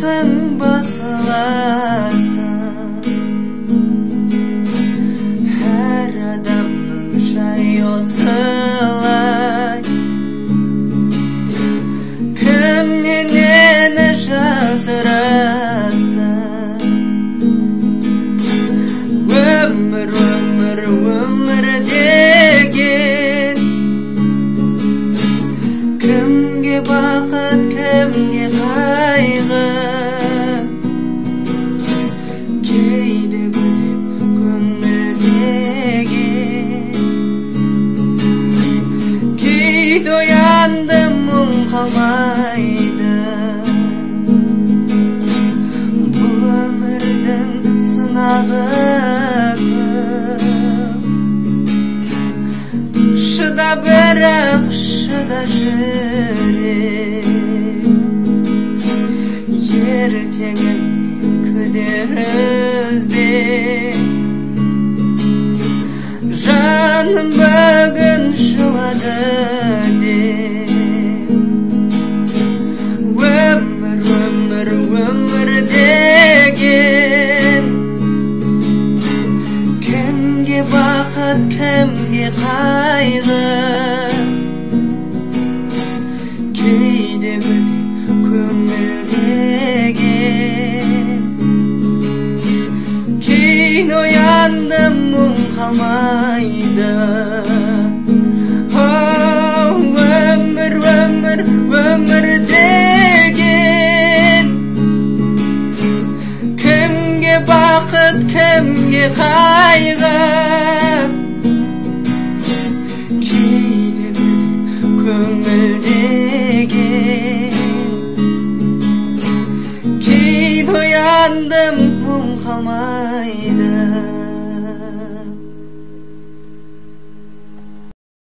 өзің басыласың. Әр адамның жайы осылай. Кімнен нені жасырасың? Өмір деген кімге бақыт, кімге қайғы? Кейде гүлдеп көңілдеген, кейде ояндым мұң қалмайды. Бұл өмірдің сынағы шыда, бірақ шыда жүрек. Ертеңімнен күдер үзбе. Жаным бүгін жылады деп. Өмір деген кімге бақыт, кімге қайғы? Кейде гүлдеп көңілдеген, кейін ояндым мұң қалмайды. Өмір деген кімге бақыт, кімге қайғы? Кейде гүлдеп көңілдеген